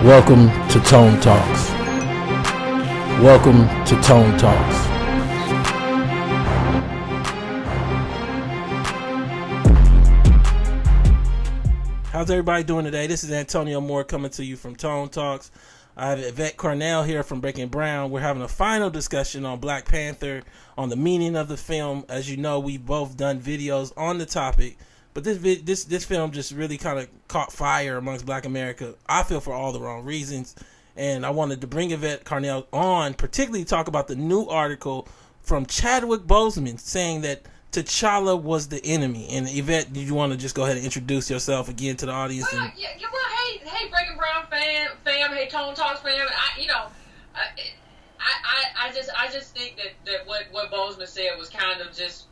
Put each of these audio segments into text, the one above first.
Welcome to Tone Talks. Welcome to Tone Talks. How's everybody doing today? This is Antonio Moore coming to you from Tone Talks. I have Yvette Cornell here from Breaking Brown. We're having a final discussion on Black Panther, on the meaning of the film. As you know, we've both done videos on the topic, but this film just really kind of caught fire amongst Black America, I feel, for all the wrong reasons. And I wanted to bring Yvette Cornell on, particularly talk about the new article from Chadwick Bosman saying that T'Challa was the enemy. And Yvette, do you want to just go ahead and introduce yourself again to the audience? Well, hey, Breaking Brown fam, hey, Tone Talks fam. I just think that what Bosman said was kind of just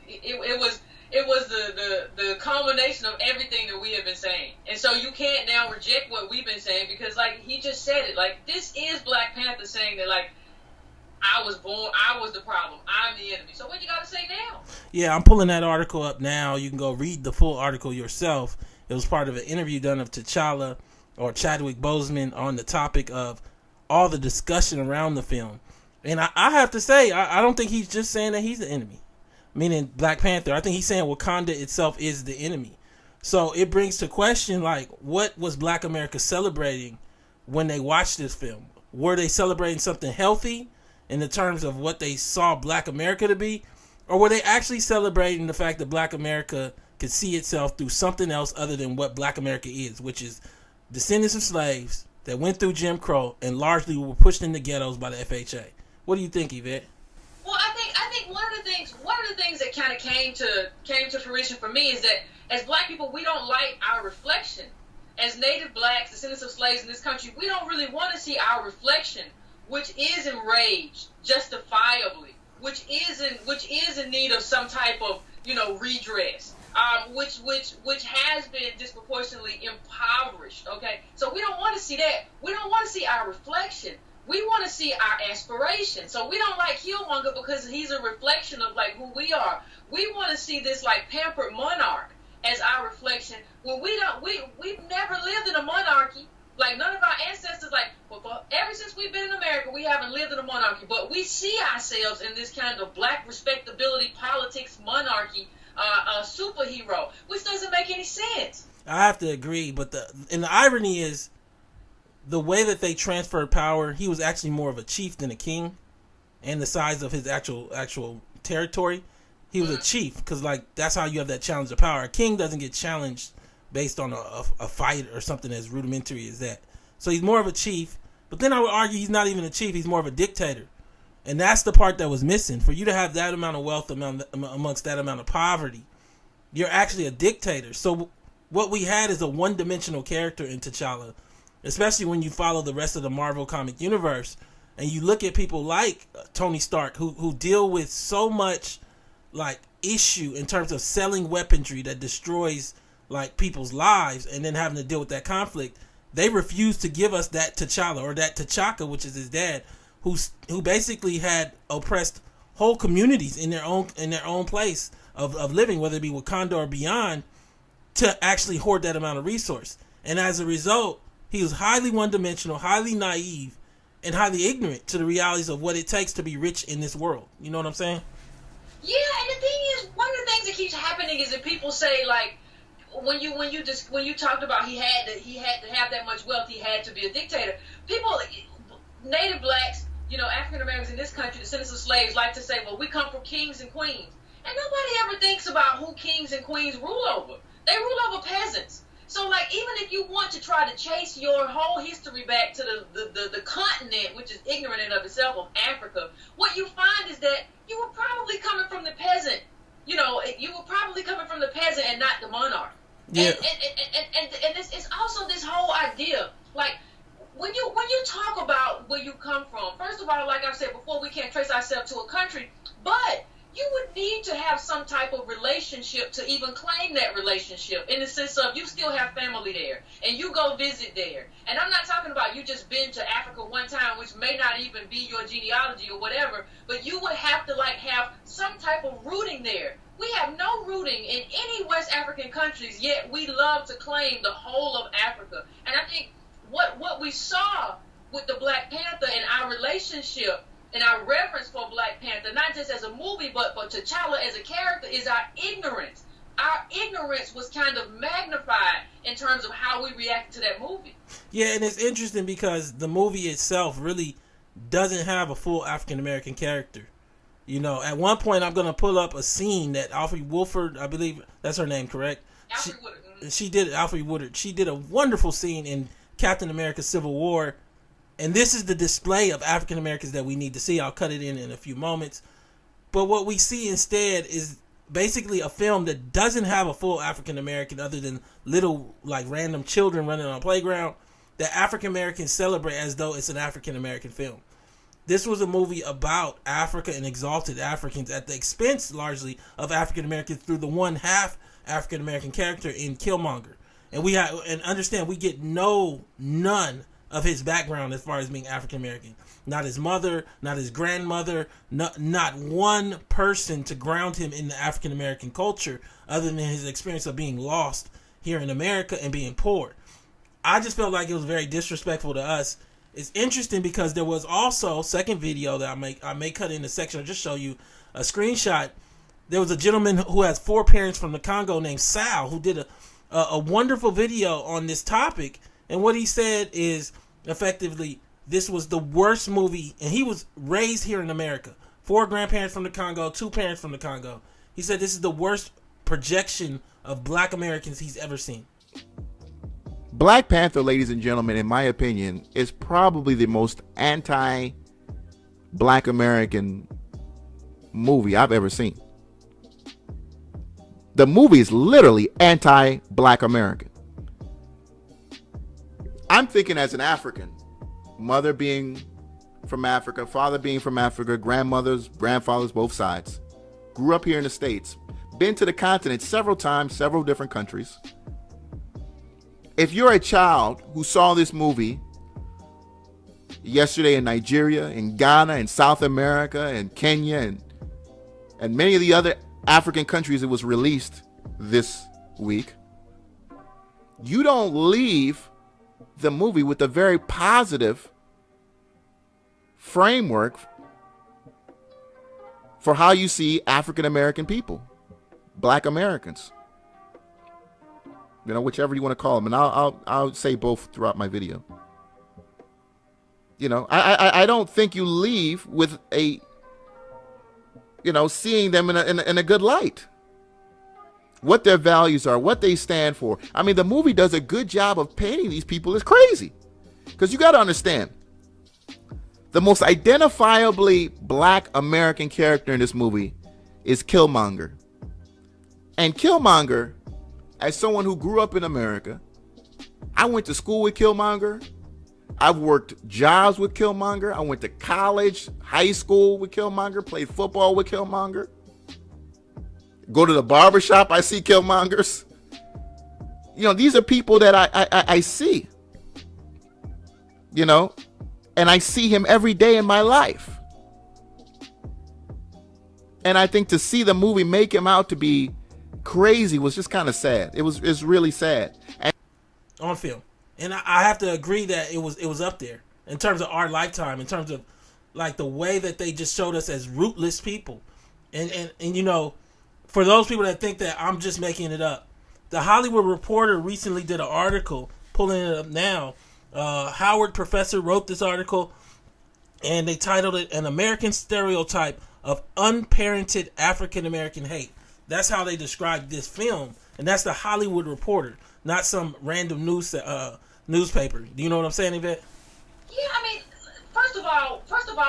it was the culmination of everything that we have been saying. And so you can't now reject what we've been saying because, like, he just said it. Like, this is Black Panther saying that, like, I was the problem. I'm the enemy. So what you got to say now? Yeah, I'm pulling that article up now. You can go read the full article yourself. It was part of an interview done of T'Challa or Chadwick Bosman on the topic of all the discussion around the film. And I have to say, I don't think he's just saying that he's the enemy, meaning Black Panther. I think he's saying Wakanda itself is the enemy. So it brings to question, like, what was Black America celebrating when they watched this film? Were they celebrating something healthy in the terms of what they saw Black America to be? Or were they actually celebrating the fact that Black America could see itself through something else other than what Black America is, which is descendants of slaves that went through Jim Crow and largely were pushed into ghettos by the FHA? What do you think, Yvette? Well, I think one of the things that kind of came to fruition for me is that as Black people, we don't like our reflection. As Native Blacks, descendants of slaves in this country, we don't really want to see our reflection, which is enraged justifiably, which is in need of some type of, redress, which has been disproportionately impoverished. Okay, so we don't want to see that. We don't want to see our reflection. We want to see our aspiration. So we don't like Killmonger because he's a reflection of, like, who we are. We want to see this, like, pampered monarch as our reflection. When we've never lived in a monarchy. Like, none of our ancestors, ever since we've been in America, we haven't lived in a monarchy. But we see ourselves in this kind of Black respectability, politics, monarchy, superhero, which doesn't make any sense. I have to agree, but the irony is the way that they transferred power. He was actually more of a chief than a king, and the size of his actual territory. He was a chief because, like, that's how you have that challenge of power. A king doesn't get challenged based on a fight or something as rudimentary as that. So he's more of a chief, but then I would argue he's not even a chief. He's more of a dictator. And that's the part that was missing. For you to have that amount of wealth amongst that amount of poverty, you're actually a dictator. So what we had is a one-dimensional character in T'Challa, especially when you follow the rest of the Marvel comic universe and you look at people like Tony Stark who deal with so much, like, issue in terms of selling weaponry that destroys, like, people's lives and then having to deal with that conflict. They refuse to give us that T'Challa or that T'Chaka, which is his dad, who basically had oppressed whole communities in their own place of living, whether it be Wakanda or beyond, to actually hoard that amount of resource. And as a result, he was highly one-dimensional, highly naive, and highly ignorant to the realities of what it takes to be rich in this world. You know what I'm saying? Yeah, and the thing is, one of the things that keeps happening is that people say, like, when you talked about he had to have that much wealth, he had to be a dictator. People, Native Blacks, African Americans in this country, descendants of slaves, like to say, well, we come from kings and queens, and nobody ever thinks about who kings and queens rule over. They rule over peasants. So, like, even if you want to try to chase your whole history back to the continent, which is ignorant in of itself, of Africa, what you find is that you were probably coming from the peasant. You were probably coming from the peasant and not the monarch. Yeah. And this is also this whole idea, like, when you talk about where you come from, first of all, like I said before, we can't trace ourselves to a country, but you would need to have some type of relationship to even claim that relationship, in the sense of you still have family there and you go visit there. And I'm not talking about you just been to Africa one time, which may not even be your genealogy or whatever, but you would have to, like, have some type of rooting there. We have no rooting in any West African countries, yet we love to claim the whole of Africa. And I think what we saw with the Black Panther and our relationship and our reverence for Black Panther, not just as a movie, but T'Challa as a character, is our ignorance. Our ignorance was kind of magnified in terms of how we reacted to that movie. Yeah, and it's interesting because the movie itself really doesn't have a full African American character. You know, at one point I'm going to pull up a scene that Alfre Woodard, I believe that's her name, correct? Alfre Woodard. Alfre Woodard. She did a wonderful scene in Captain America Civil War. And this is the display of African Americans that we need to see. I'll cut it in a few moments. But what we see instead is basically a film that doesn't have a full African American other than little, like, random children running on a playground that African Americans celebrate as though it's an African American film. This was a movie about Africa and exalted Africans at the expense largely of African Americans through the one half African American character in Killmonger. And understand, we get none of his background as far as being African American. Not his mother, not his grandmother, not one person to ground him in the African American culture other than his experience of being lost here in America and being poor. I just felt like it was very disrespectful to us. It's interesting because there was also second video that I may cut in the section. I'll just show you a screenshot. There was a gentleman who has 4 parents from the Congo named Sal who did a wonderful video on this topic. And what he said is effectively this was the worst movie. And he was raised here in America. 4 grandparents from the Congo, 2 parents from the Congo. He said this is the worst projection of Black Americans he's ever seen. Black Panther, ladies and gentlemen, in my opinion, is probably the most anti-Black American movie I've ever seen. The movie is literally anti-Black American. I'm thinking as an African, mother being from Africa, father being from Africa, grandmothers, grandfathers, both sides. Grew up here in the States. Been to the continent several times, several different countries. If you're a child who saw this movie yesterday in Nigeria, in Ghana, in South America, and Kenya, and many of the other African countries it was released this week, you don't leave the movie with a very positive framework for how you see African American people, Black Americans. You know, whichever you want to call them, and I'll say both throughout my video. You know, I don't think you leave with a, you know, seeing them in a good light. What their values are, what they stand for. I mean, the movie does a good job of painting these people as crazy, because you got to understand, the most identifiably Black American character in this movie is Killmonger, and Killmonger. As someone who grew up in America, I went to school with Killmonger. I've worked jobs with Killmonger. I went to college, high school with Killmonger, played football with Killmonger. Go to the barbershop, I see Killmongers. You know, these are people that I see. You know, and I see him every day in my life. And I think to see the movie make him out to be crazy was just kind of sad. It's really sad. And on film, and I have to agree that it was up there in terms of our lifetime, in terms of like the way that they just showed us as rootless people, and you know, for those people that think that I'm just making it up, the Hollywood Reporter recently did an article, pulling it up now. Howard Professor wrote this article, and they titled it "An American Stereotype of Unparented African American Hate." That's how they described this film, and that's the Hollywood Reporter, not some random newspaper. Do you know what I'm saying, Yvette? Yeah, I mean, first of all,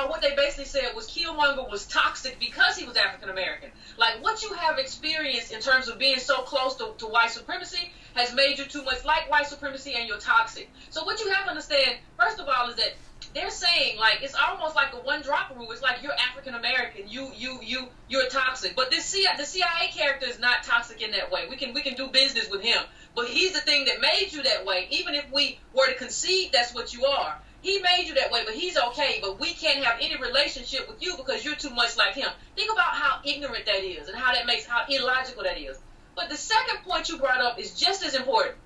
what they basically said was Killmonger was toxic because he was African American. Like, what you have experienced in terms of being so close to white supremacy has made you too much like white supremacy, and you're toxic. So what you have to understand, first of all, is that they're saying, like, it's almost like a one-drop rule. It's like, you're African American, you're toxic. But the CIA character is not toxic in that way. We can do business with him. But he's the thing that made you that way. Even if we were to concede that's what you are, He made you that way, but he's okay. But we can't have any relationship with you because you're too much like him. Think about how ignorant that is and how illogical that is. But the second point you brought up is just as important.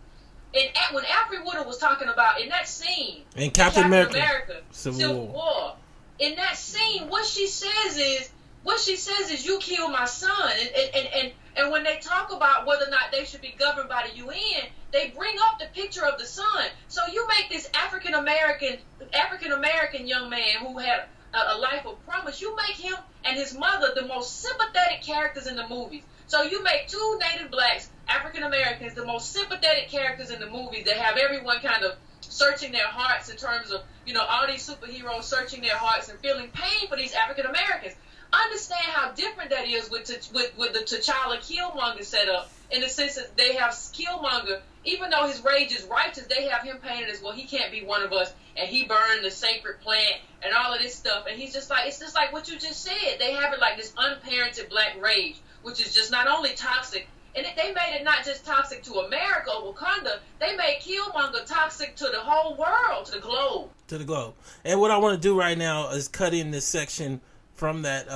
And when Alfred Woodard was talking about in that scene in Captain America Civil War, in that scene, what she says is you killed my son. And when they talk about whether or not they should be governed by the UN, they bring up the picture of the son. So you make this African American young man who had a life of promise, you make him and his mother the most sympathetic characters in the movies. So you make two native blacks, African Americans, the most sympathetic characters in the movies that have everyone kind of searching their hearts in terms of, all these superheroes searching their hearts and feeling pain for these African Americans. Understand how different that is with the T'Challa Killmonger setup, in the sense that they have Killmonger, even though his rage is righteous, they have him painted as, well, he can't be one of us, and he burned the sacred plant and all of this stuff, and he's just like, it's just like what you just said. They have it like this unparented black rage, which is just not only toxic, and they made it not just toxic to America or Wakanda, they made Killmonger toxic to the whole world, to the globe. To the globe. And what I want to do right now is cut in this section from that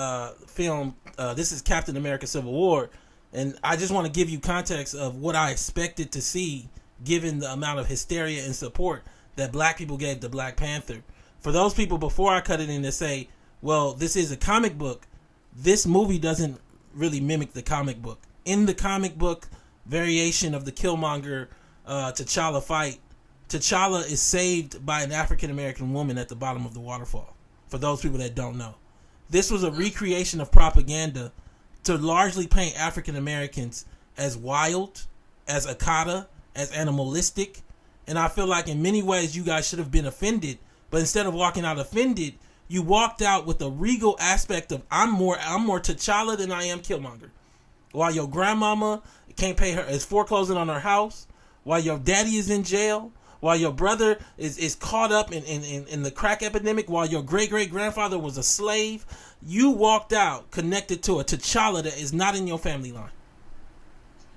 film. This is Captain America Civil War, and I just want to give you context of what I expected to see given the amount of hysteria and support that black people gave to Black Panther. For those people before I cut it in to say, well, this is a comic book, this movie doesn't really mimic the comic book. In the comic book variation of the Killmonger T'Challa fight, T'Challa is saved by an African American woman at the bottom of the waterfall, for those people that don't know. This was a recreation of propaganda to largely paint African Americans as wild, as Akata, as animalistic. And I feel like in many ways you guys should have been offended. But instead of walking out offended, you walked out with a regal aspect of I'm more T'Challa than I am Killmonger. While your grandmama can't pay her, is foreclosing on her house, while your daddy is in jail, while your brother is caught up in the crack epidemic, while your great-great-grandfather was a slave, you walked out connected to a T'Challa that is not in your family line.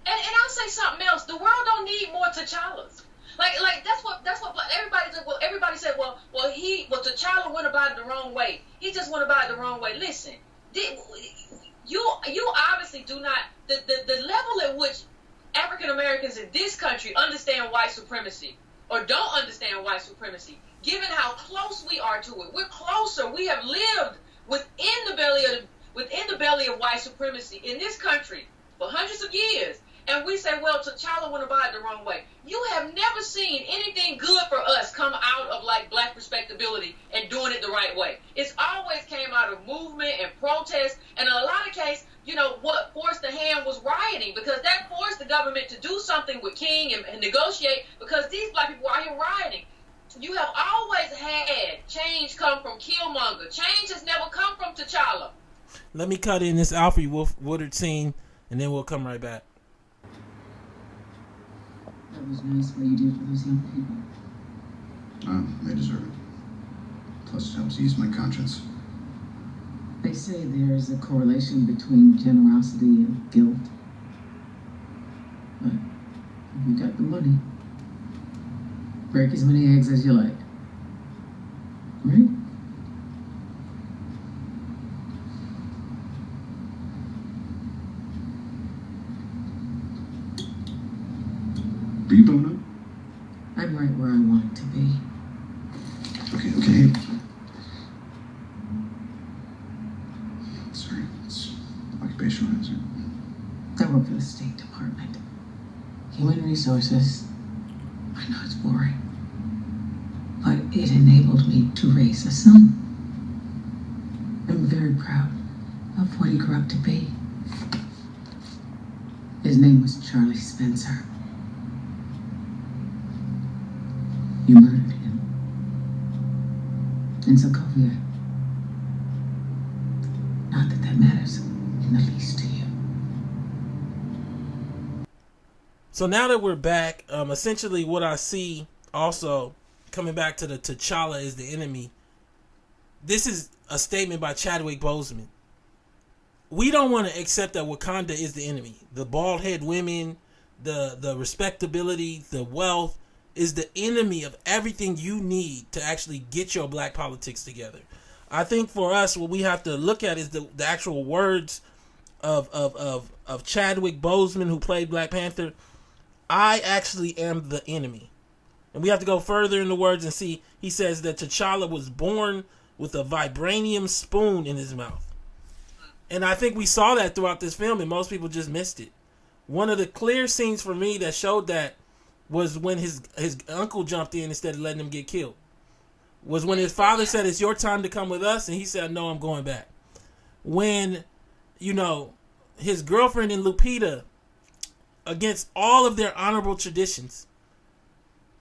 And I'll say something else. The world don't need more T'Challas. Like that's what everybody said, well T'Challa went about it the wrong way. He just went about it the wrong way. Listen, you obviously do not the level at which African Americans in this country understand white supremacy or don't understand white supremacy, given how close we are to it. We're closer. We have lived within the belly of white supremacy in this country for hundreds of years. And we say, well, T'Challa went about it the wrong way. You have never seen anything good for us come out of like black respectability and doing it the right way. It's always came out of movement and protest. And in a lot of cases, what forced the hand was rioting, because that forced the government to do something with King and negotiate, because these black people are here rioting. You have always had change come from Killmonger. Change has never come from T'Challa. Let me cut in this Alfred Woodard scene, and then we'll come right back. That was nice what you did for those young people. They deserve it. Plus, it helps ease my conscience. They say there is a correlation between generosity and guilt. But if you got the money, break as many eggs as you like. Right? Are you blowing up? I'm right where I want to be. Okay. Sorry, it's occupational hazard. I work for the State Department. Human Resources. I know it's boring, but it enabled me to raise a son. I'm very proud of what he grew up to be. His name was Charlie Spencer. You murdered him in Sokovia. Not that that matters in the least to you. So now that we're back, essentially what I see also coming back to the T'Challa is the enemy. This is a statement by Chadwick Bosman. We don't want to accept that Wakanda is the enemy. The bald head women, the respectability, the wealth, is the enemy of everything you need to actually get your black politics together. I think for us, what we have to look at is the actual words of Chadwick Bosman, who played Black Panther. I actually am the enemy. And we have to go further in the words and see, he says that T'Challa was born with a vibranium spoon in his mouth. And I think we saw that throughout this film, and most people just missed it. One of the clear scenes for me that showed that was when his uncle jumped in instead of letting him get killed. Was when his father said, "It's your time to come with us," and he said, "No, I'm going back." When, his girlfriend and Lupita, against all of their honorable traditions,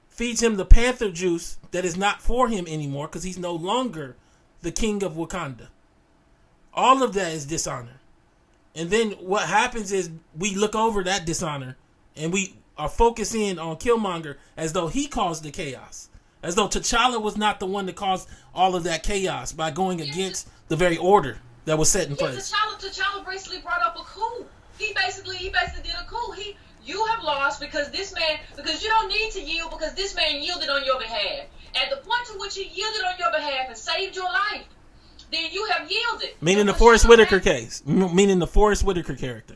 feeds him the Panther juice that is not for him anymore because he's no longer the king of Wakanda. All of that is dishonor. And then what happens is we look over that dishonor and we are focusing on Killmonger as though he caused the chaos. As though T'Challa was not the one that caused all of that chaos by going against the very order that was set in place. T'Challa basically brought up a coup. He basically did a coup. You have lost because you don't need to yield because this man yielded on your behalf. At the point to which he yielded on your behalf and saved your life, then you have yielded. Meaning the Forrest Whitaker case. Meaning the Forrest Whitaker character.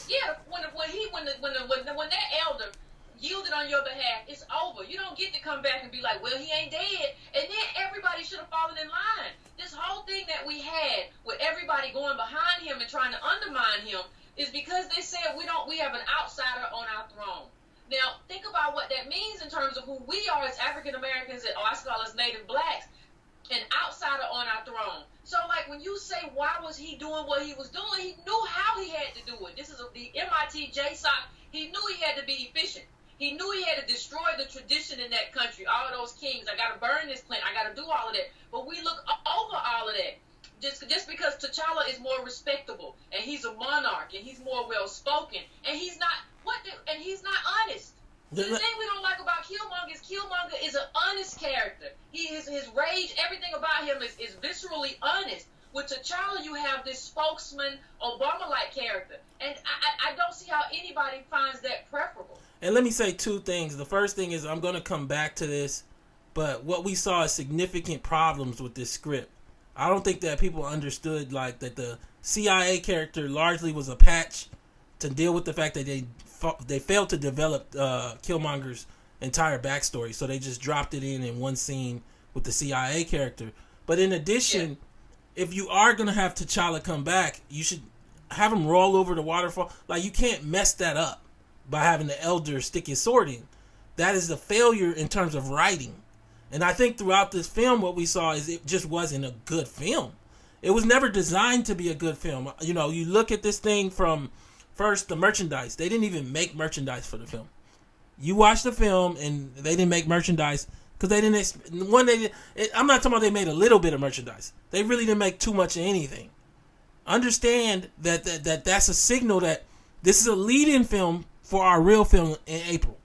Yeah, when that elder yielded on your behalf, it's over. You don't get to come back and be like, well, he ain't dead. And then everybody should have fallen in line. This whole thing that we had with everybody going behind him and trying to undermine him is because they said we have an outsider on our throne. Now, think about what that means in terms of who we are as African Americans, and I call us Native Blacks, an outsider on our throne. So, like, when you say, why was he doing what he was doing, he knew how he had to do it. This is the MIT JSOC. He knew he had to be efficient. He knew he had to destroy the tradition in that country. All of those kings. I got to burn this plant. I got to do all of that. But we look over all of that. Just because T'Challa is more respectable and he's a monarch and he's more well spoken and he's not honest. The thing we don't like about Killmonger is an honest character. His rage, everything about him is viscerally honest. With T'Challa, you have this spokesman, Obama-like character, and I don't see how anybody finds that preferable. And let me say two things. The first thing is, I'm going to come back to this, but what we saw is significant problems with this script. I don't think that people understood that the CIA character largely was a patch to deal with the fact that they failed to develop Killmonger's entire backstory, so they just dropped it in one scene with the CIA character. But in addition, if you are going to have T'Challa come back, you should have him roll over the waterfall. Like, you can't mess that up by having the elder stick his sword in. That is a failure in terms of writing. And I think throughout this film, what we saw is it just wasn't a good film. It was never designed to be a good film. You look at this thing from first the merchandise. They didn't even make merchandise for the film. You watch the film and they didn't make merchandise because they didn't. I'm not talking about they made a little bit of merchandise. They really didn't make too much of anything. Understand that's a signal that this is a lead-in film for our real film in April.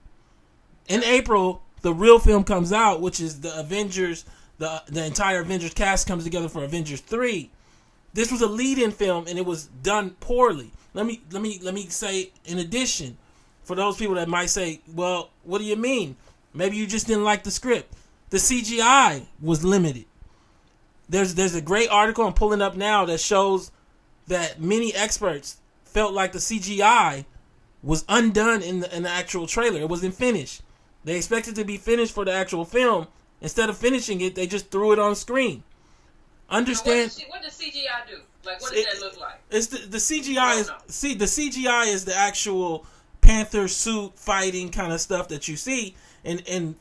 In April, the real film comes out, which is the Avengers. The entire Avengers cast comes together for Avengers 3. This was a lead-in film, and it was done poorly. Let me say, in addition, for those people that might say, well, what do you mean? Maybe you just didn't like the script. The CGI was limited. There's a great article I'm pulling up now that shows that many experts felt like the CGI was undone in the actual trailer. It wasn't finished. They expected to be finished for the actual film. Instead of finishing it, they just threw it on screen. Understand? What does CGI do? Like, what does that look like? It's the CGI the CGI is the actual Panther suit fighting kind of stuff that you see, and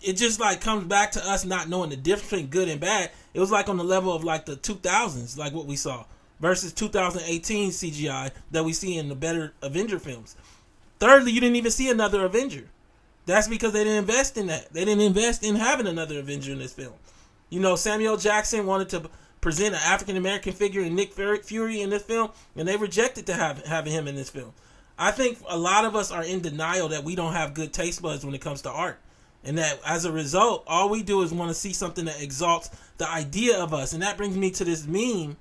it just like comes back to us not knowing the difference between good and bad. It was like on the level of like the 2000s, like what we saw, versus 2018 CGI that we see in the better Avenger films. Thirdly, you didn't even see another Avenger. That's because they didn't invest in that. They didn't invest in having another Avenger in this film. Samuel Jackson wanted to present an African-American figure in Nick Fury in this film, and they rejected to having him in this film. I think a lot of us are in denial that we don't have good taste buds when it comes to art. And that as a result, all we do is want to see something that exalts the idea of us. And that brings me to this meme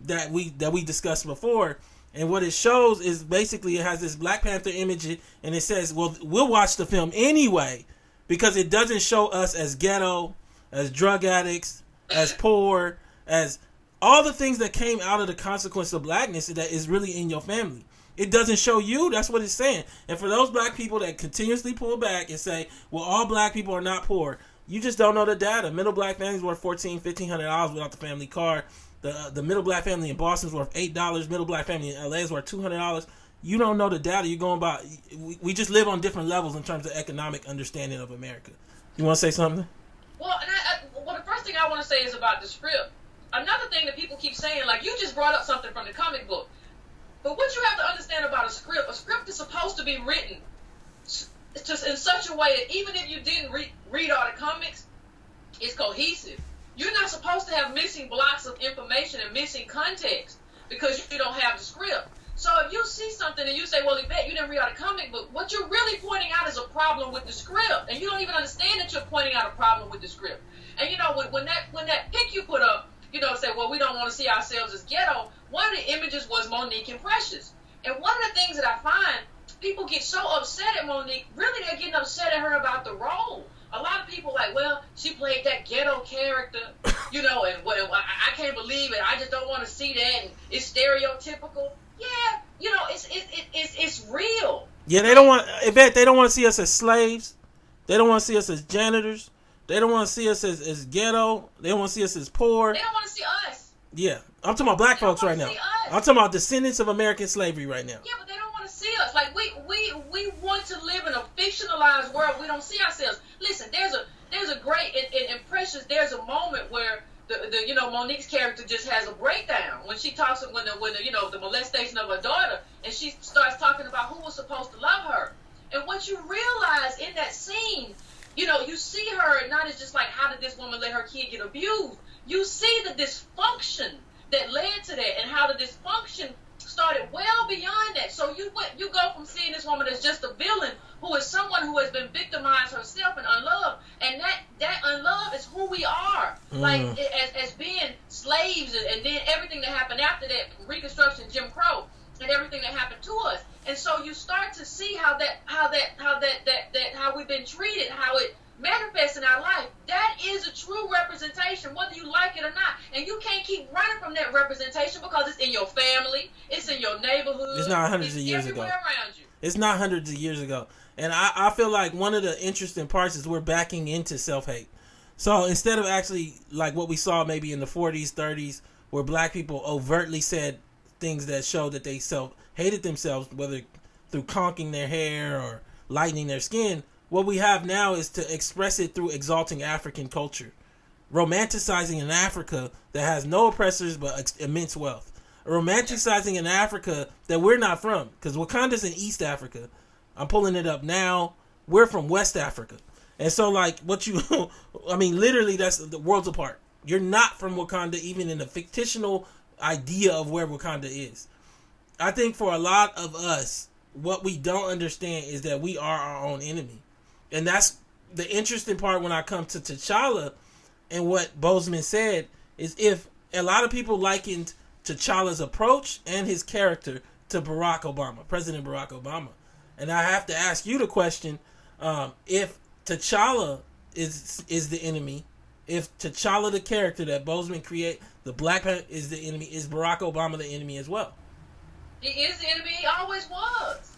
that we discussed before. And what it shows is basically it has this Black Panther image and it says, well, we'll watch the film anyway because it doesn't show us as ghetto, as drug addicts, as poor, as all the things that came out of the consequence of blackness that is really in your family. It doesn't show you. That's what it's saying. And for those black people that continuously pull back and say, well, all black people are not poor, you just don't know the data. Middle black families worth $1,400, $1,500 without the family car. The middle black family in Boston is worth $8. Middle black family in LA is worth $200. You don't know the data. You're going by. We just live on different levels in terms of economic understanding of America. You want to say something? Well, the first thing I want to say is about the script. Another thing that people keep saying, like you just brought up something from the comic book. But what you have to understand about a script is supposed to be written just in such a way that even if you didn't read all the comics, it's cohesive. You're not supposed to have missing blocks of information and missing context because you don't have the script. So if you see something and you say, well, Yvette, you didn't read all the comic book, what you're really pointing out is a problem with the script. And you don't even understand that you're pointing out a problem with the script. And, you know, when that pic you put up, you know, say, well, we don't want to see ourselves as ghetto, one of the images was Monique and Precious. And one of the things that I find, people get so upset at Monique, really they're getting upset at her about the role. A lot of people like, well, she played that ghetto character, you know, and well, I can't believe it. I just don't want to see that, and it's stereotypical. Yeah, you know, it's real. Yeah, they don't want. Yvette, they don't want to see us as slaves. They don't want to see us as janitors. They don't want to see us as ghetto. They don't want to see us as poor. They don't want to see us. Yeah, I'm talking about black folks right now. I'm talking about descendants of American slavery right now. Yeah, but they don't want to see us. Like we want to live in a fictionalized world. We don't see ourselves. Listen, there's a great in Precious. There's a moment where the you know, Monique's character just has a breakdown when she talks when the you know, the molestation of her daughter, and she starts talking about who was supposed to love her. And what you realize in that scene, you know, you see her not as just like, how did this woman let her kid get abused? You see the dysfunction that led to that, and how the dysfunction started well beyond that. So you go from seeing this woman as just a villain, who is someone who has been victimized herself and unloved, and that unloved is who we are, like as being slaves, and then everything that happened after that, Reconstruction, Jim Crow, and everything that happened to us. And so you start to see how we've been treated, how it manifests in our life. That is a true representation, whether you like it or not. And you can't keep running from that representation because it's in your family, it's in your neighborhood. It's not hundreds of years ago. Around you. It's not hundreds of years ago. And I feel like one of the interesting parts is we're backing into self-hate. So instead of actually like what we saw maybe in the 40s, 30s, where black people overtly said things that showed that they hated themselves, whether through conking their hair or lightening their skin, what we have now is to express it through exalting African culture, romanticizing an Africa that has no oppressors but immense wealth, romanticizing an Africa that we're not from, because Wakanda's in East Africa. I'm pulling it up now. We're from West Africa. And so like I mean, literally that's the worlds apart. You're not from Wakanda, even in the fictional idea of where Wakanda is. I think for a lot of us, what we don't understand is that we are our own enemy. And that's the interesting part when I come to T'Challa, and what Bosman said is, if a lot of people likened T'Challa's approach and his character to Barack Obama, President Barack Obama. And I have to ask you the question, if T'Challa is the enemy, if T'Challa, the character that Bosman create, the Black Panther is the enemy, is Barack Obama the enemy as well? He is the enemy. He always was.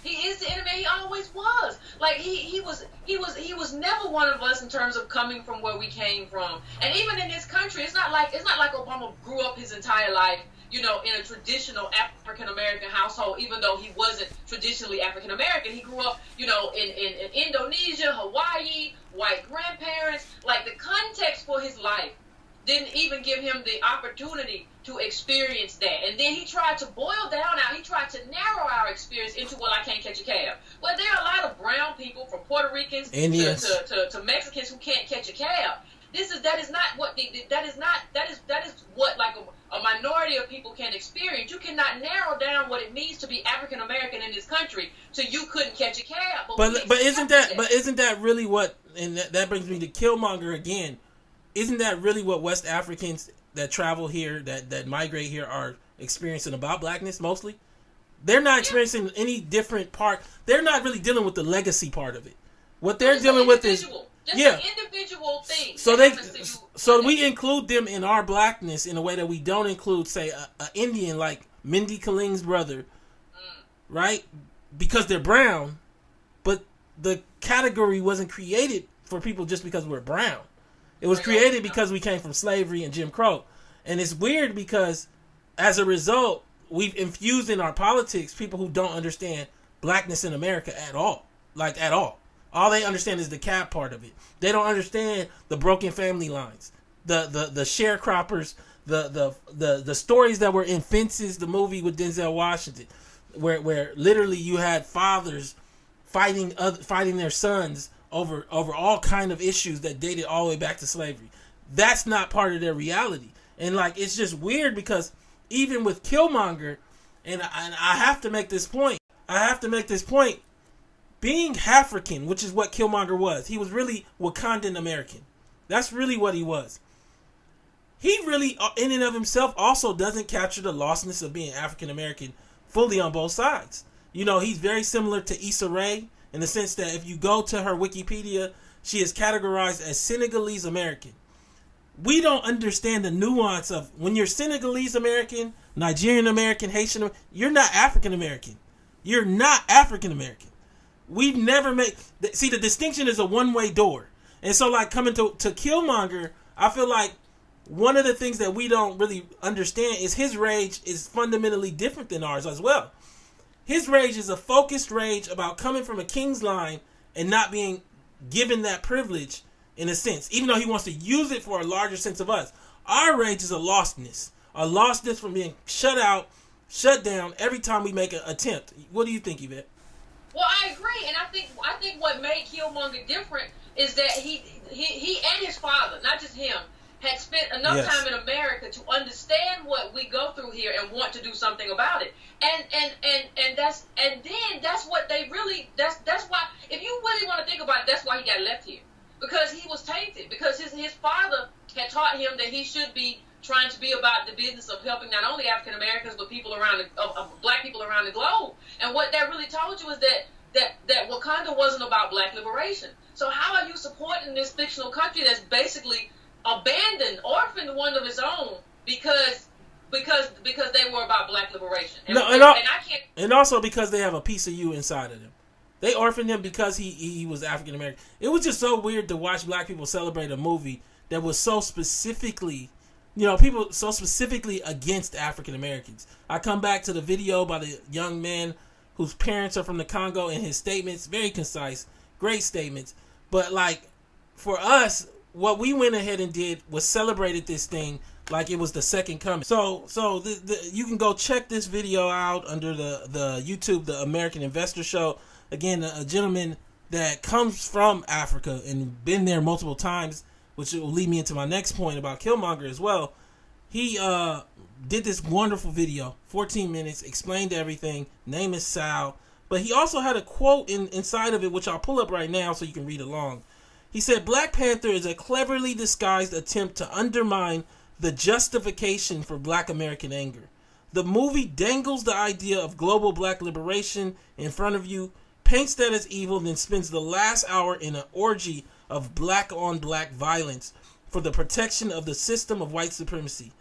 He is the enemy. He always was. Like he was never one of us in terms of coming from where we came from. And even in this country, it's not like Obama grew up his entire life, you know, in a traditional African American household. Even though he wasn't traditionally African American, he grew up, you know, in Indonesia, Hawaii, white grandparents. Like, the context for his life didn't even give him the opportunity to experience that. And then he tried to boil down he tried to narrow our experience into, well, I can't catch a cab. Well, there are a lot of brown people, from Puerto Ricans to Mexicans, who can't catch a cab. That is what like a minority of people can experience. You cannot narrow down what it means to be African American in this country so you couldn't catch a cab. But isn't that really what, and that brings me to Killmonger again. Isn't that really what West Africans that travel here, that migrate here, are experiencing about blackness mostly? They're not experiencing any different part. They're not really dealing with the legacy part of it. What they're dealing with is just an individual thing. So we include them in our blackness in a way that we don't include, say, a Indian like Mindy Kaling's brother, right? Because they're brown, but the category wasn't created for people just because we're brown. It was created because we came from slavery and Jim Crow. And it's weird because as a result, we've infused in our politics people who don't understand blackness in America at all. Like, at all. All they understand is the cap part of it. They don't understand the broken family lines, the sharecroppers, the stories that were in Fences, the movie with Denzel Washington, where literally you had fathers fighting their sons over all kind of issues that dated all the way back to slavery. That's not part of their reality. And like, it's just weird because even with Killmonger, and I have to make this point. Being African, which is what Killmonger was, he was really Wakandan American. That's really what he was. He really, in and of himself, also doesn't capture the lostness of being African American fully on both sides. You know, he's very similar to Issa Rae in the sense that if you go to her Wikipedia, she is categorized as Senegalese American. We don't understand the nuance of when you're Senegalese American, Nigerian American, Haitian, you're not African American. You're not African American. We've never made... See, the distinction is a one-way door. And so, like, coming to Killmonger, I feel like one of the things that we don't really understand is his rage is fundamentally different than ours as well. His rage is a focused rage about coming from a king's line and not being given that privilege in a sense, even though he wants to use it for a larger sense of us. Our rage is a lostness from being shut out, shut down every time we make an attempt. What do you think, Yvette? Well, I agree, and I think what made Killmonger different is that he and his father, not just him, had spent enough time in America to understand what we go through here and want to do something about it. And that's what they really that's why, if you really want to think about it, that's why he got left here. Because he was tainted. Because his father had taught him that he should be trying to be about the business of helping not only African Americans but people around black people around the globe. And what that really told you is that Wakanda wasn't about black liberation. So how are you supporting this fictional country that's basically abandoned, orphaned one of its own because they were about black liberation? And also because they have a piece of you inside of them. They orphaned him because he was African American. It was just so weird to watch black people celebrate a movie that was so specifically, people so specifically against African Americans. I come back to the video by the young man whose parents are from the Congo and his statements, very concise, great statements. But like, for us, what we went ahead and did was celebrated this thing like it was the second coming. So you can go check this video out under the YouTube, the American Investor Show. Again, a gentleman that comes from Africa and been there multiple times, which will lead me into my next point about Killmonger as well. He did this wonderful video, 14 minutes, explained everything. Name is Sal. But he also had a quote inside of it, which I'll pull up right now so you can read along. He said, "Black Panther is a cleverly disguised attempt to undermine the justification for black American anger. The movie dangles the idea of global black liberation in front of you, paints that as evil, then spends the last hour in an orgy of black-on-black violence for the protection of the system of white supremacy.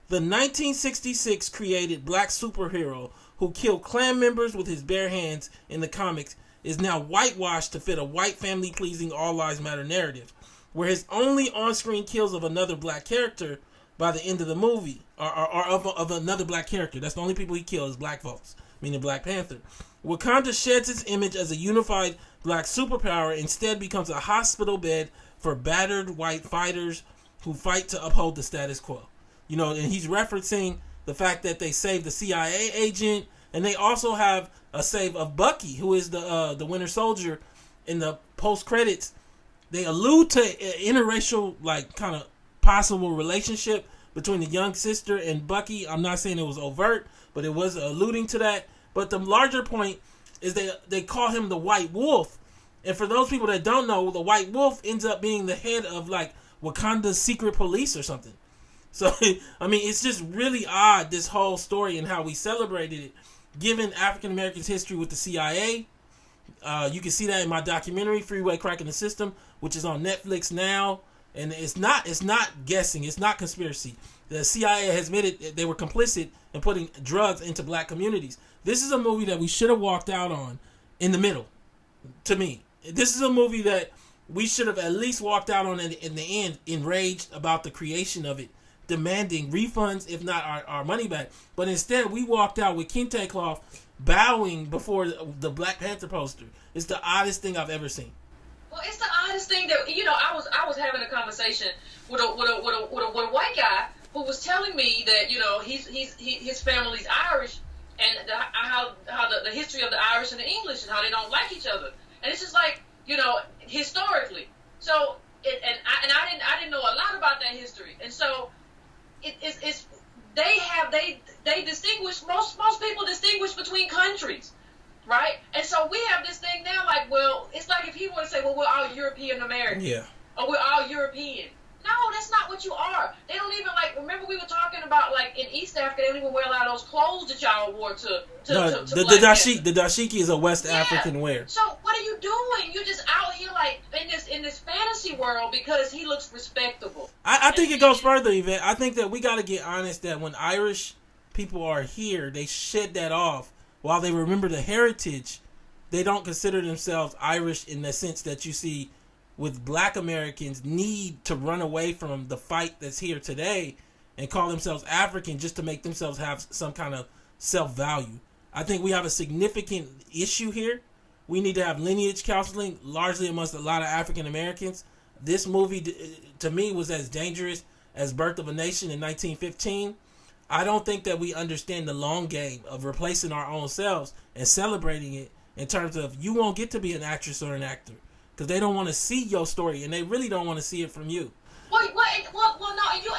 The 1966 created black superhero who killed Klan members with his bare hands in the comics is now whitewashed to fit a white family-pleasing All Lives Matter narrative, where his only on-screen kills of another black character by the end of the movie are of another black character. That's the only people he kills, black folks, meaning Black Panther. Wakanda sheds its image as a unified black superpower, instead becomes a hospital bed for battered white fighters who fight to uphold the status quo." And he's referencing the fact that they saved the CIA agent, and they also have a save of Bucky, who is the Winter Soldier. In the post credits, they allude to interracial, like, kind of possible relationship between the young sister and Bucky. I'm not saying it was overt, but it was alluding to that. But the larger point is they call him the White Wolf. And for those people that don't know, the White Wolf ends up being the head of like Wakanda's secret police or something. So, I mean, it's just really odd, this whole story and how we celebrated it, given African Americans' history with the CIA, You can see that in my documentary, Freeway Cracking the System, which is on Netflix now. And it's not guessing. It's not conspiracy. The CIA has admitted they were complicit in putting drugs into black communities. This is a movie that we should have walked out on in the middle, to me. This is a movie that we should have at least walked out on in the end, enraged about the creation of it, demanding refunds, if not our money back. But instead, we walked out with kente cloth, bowing before the Black Panther poster. It's the oddest thing I've ever seen. Well, it's the oddest thing that, you know, I was having a conversation with a white guy who was telling me that, you know, his family's Irish, and how the history of the Irish and the English and how they don't like each other. And it's just like, you know, historically. So I didn't know a lot about that history. And so they distinguish, most people distinguish between countries. Right? And so we have this thing now, like, well, it's like if he were to say, well, we're all European American. Yeah. Or we're all European. No, that's not what you are. They don't even, like, remember we were talking about, like, in East Africa, they don't even wear a lot of those clothes that y'all wore to the dashiki is a West African wear. So what are you doing? You're just out here, like, in this fantasy world because he looks respectable. I think it goes further, Yvette. I think that we got to get honest that when Irish people are here, they shed that off. While they remember the heritage, they don't consider themselves Irish in the sense that you see with black Americans need to run away from the fight that's here today and call themselves African just to make themselves have some kind of self-value. I think we have a significant issue here. We need to have lineage counseling, largely amongst a lot of African Americans. This movie, to me, was as dangerous as Birth of a Nation in 1915. I don't think that we understand the long game of replacing our own selves and celebrating it in terms of you won't get to be an actress or an actor because they don't want to see your story and they really don't want to see it from you. Well, no,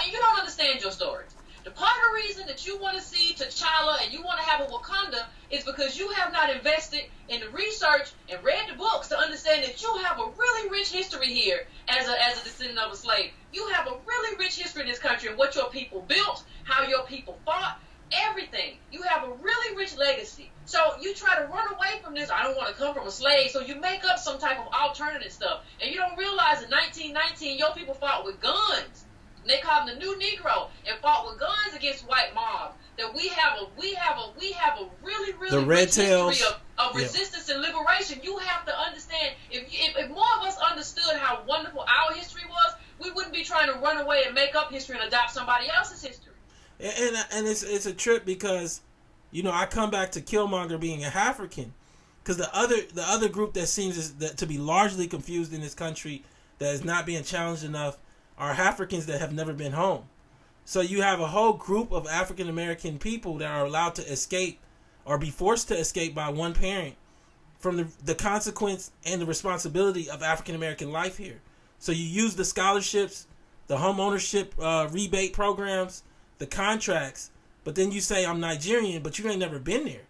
you don't understand your story. The part of the reason that you want to see T'Challa and you want to have a Wakanda is because you have not invested in the research and read the books to understand that you have a really rich history here as a descendant of a slave. You have a really rich history in this country and what your people built, how your people fought, everything. You have a really rich legacy. So you try to run away from this. I don't want to come from a slave. So you make up some type of alternative stuff. And you don't realize in 1919, your people fought with guns. And they called them the New Negro and fought with guns against white mobs. That we have a really the rich tails. history of resistance and liberation. You have to understand, if more of us understood how wonderful our history was, we wouldn't be trying to run away and make up history and adopt somebody else's history. And it's a trip because, you know, I come back to Killmonger being a African because the other group that seems to be largely confused in this country that is not being challenged enough are Africans that have never been home. So you have a whole group of African American people that are allowed to escape or be forced to escape by one parent from the consequence and the responsibility of African American life here. So you use the scholarships, the home ownership rebate programs, the contracts, but then you say I'm Nigerian, but you ain't never been there.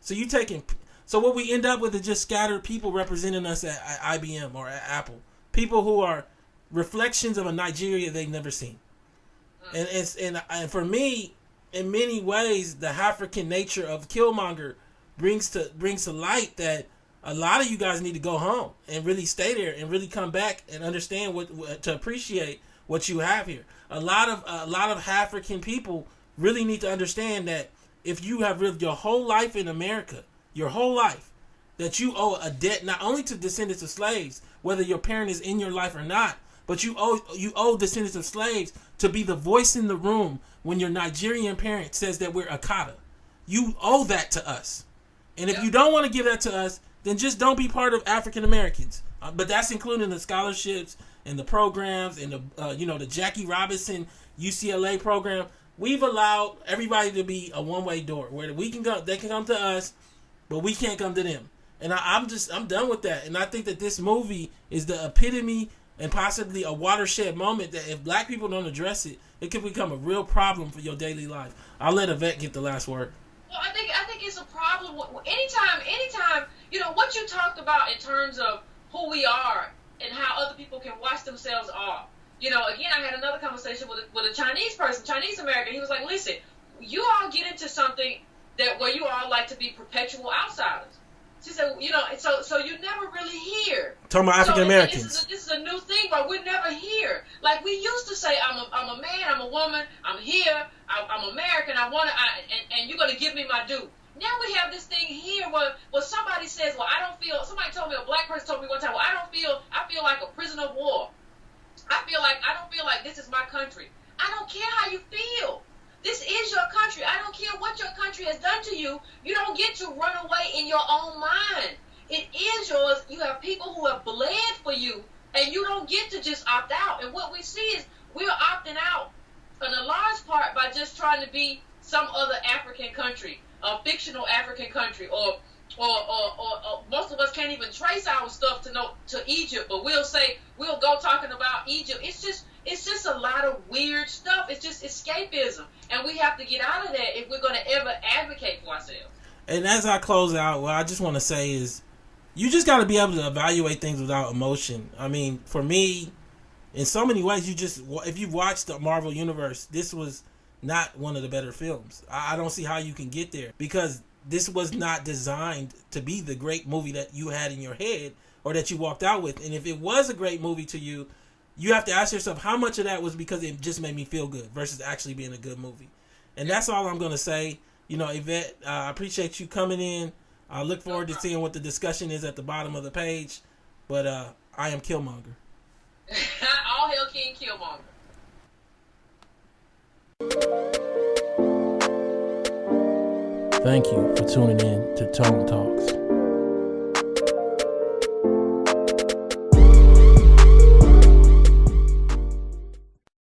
So you taking, so what we end up with is just scattered people representing us at IBM or at Apple, people who are reflections of a Nigeria they've never seen. And for me, in many ways, the African nature of Killmonger brings to light that a lot of you guys need to go home and really stay there and really come back and understand what to appreciate what you have here. A lot of African people really need to understand that if you have lived your whole life in America, your whole life, that you owe a debt not only to descendants of slaves, whether your parent is in your life or not, but you owe descendants of slaves to be the voice in the room when your Nigerian parent says that we're Akata. You owe that to us. And if you don't want to give that to us, then just don't be part of African Americans. But that's including the scholarships and the programs and the Jackie Robinson UCLA program. We've allowed everybody to be a one-way door where we can go, they can come to us, but we can't come to them. And I'm done with that. And I think that this movie is the epitome and possibly a watershed moment that if black people don't address it, it could become a real problem for your daily life. I'll let Yvette get the last word. Well, I think it's a problem. Anytime, what you talked about in terms of who we are and how other people can watch themselves off. Again, I had another conversation with a Chinese person, Chinese American. He was like, listen, you all get into something where you all like to be perpetual outsiders. She said, you know, so you never really hear. Talking about African Americans. This is a new thing, but we never hear. Like we used to say, I'm a man, I'm a woman, I'm here, I'm American, and you're gonna give me my due. Now we have this thing here where somebody says, well, I don't feel. Somebody told me, a black person told me one time, well, I feel like a prisoner of war. I don't feel like this is my country. I don't care how you feel. This is your country. I don't care what your country has done to you. You don't get to run away in your own mind. It is yours. You have people who have bled for you, and you don't get to just opt out. And what we see is we're opting out in a large part by just trying to be some other African country, a fictional African country, or most of us can't even trace our stuff to Egypt, but we'll go talking about Egypt. It's just a lot of weird stuff. It's just escapism. And we have to get out of that if we're going to ever advocate for ourselves. And as I close out, what I just want to say is you just got to be able to evaluate things without emotion. I mean, for me, in so many ways, if you've watched the Marvel Universe, this was not one of the better films. I don't see how you can get there because this was not designed to be the great movie that you had in your head or that you walked out with. And if it was a great movie to you, you have to ask yourself how much of that was because it just made me feel good versus actually being a good movie. And that's all I'm going to say. You know, Yvette, I appreciate you coming in. I look forward to seeing what the discussion is at the bottom of the page. But I am Killmonger. All hail King Killmonger. Thank you for tuning in to Tone Talks.